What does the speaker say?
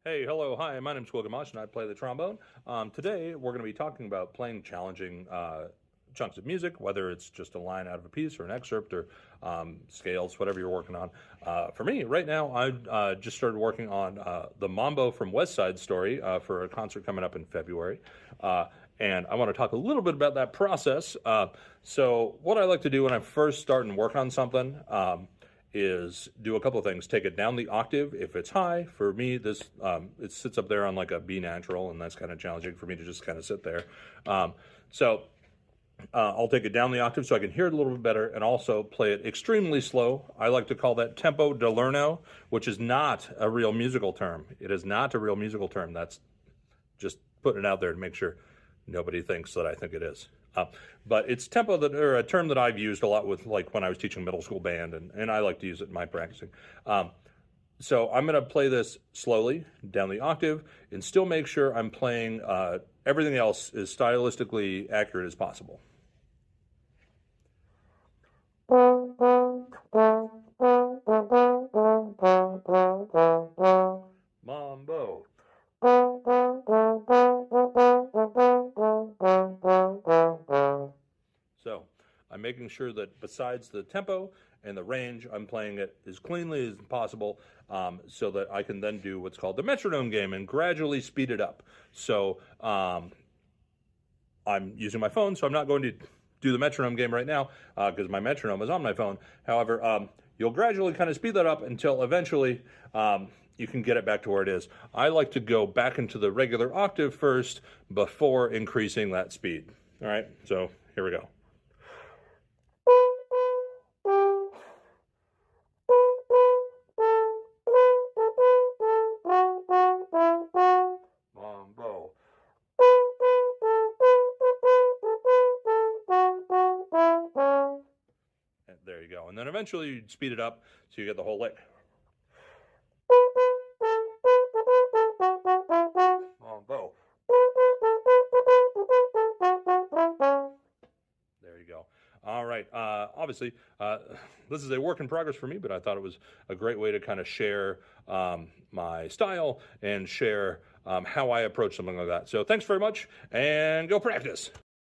Hey, hello, hi, my name's Will Gamache and I play the trombone. Today we're going to be talking about playing challenging chunks of music, whether it's just a line out of a piece or an excerpt or scales, whatever you're working on. For me, right now, I just started working on the Mambo from West Side Story for a concert coming up in February. And I want to talk a little bit about that process. So, what I like to do when I first start and work on something, is do a couple of things. Take it down the octave if it's high. For me, this it sits up there on like a B natural, and that's kind of challenging for me to just kind of sit there. So I'll take it down the octave so I can hear it a little bit better, and also play it extremely slow. I like to call that tempo di lerno, which is not a real musical term. It is not a real musical term. That's just putting it out there to make sure nobody thinks that I think it is. But it's tempo that, or a term that I've used a lot with, like when I was teaching middle school band, and I like to use it in my practicing. So I'm going to play this slowly down the octave and still make sure I'm playing everything else as stylistically accurate as possible. Mambo. So I'm making sure that besides the tempo and the range, I'm playing it as cleanly as possible, so that I can then do what's called the metronome game and gradually speed it up. So I'm using my phone, so I'm not going to do the metronome game right now because my metronome is on my phone. However, you'll gradually kind of speed that up until eventually you can get it back to where it is. I like to go back into the regular octave first before increasing that speed. All right, so here we go. Mambo. And there you go. And then eventually you speed it up so you get the whole lick. Mambo. There you go. All right. Obviously, this is a work in progress for me, but I thought it was a great way to kind of share my style and share how I approach something like that. So thanks very much, and go practice.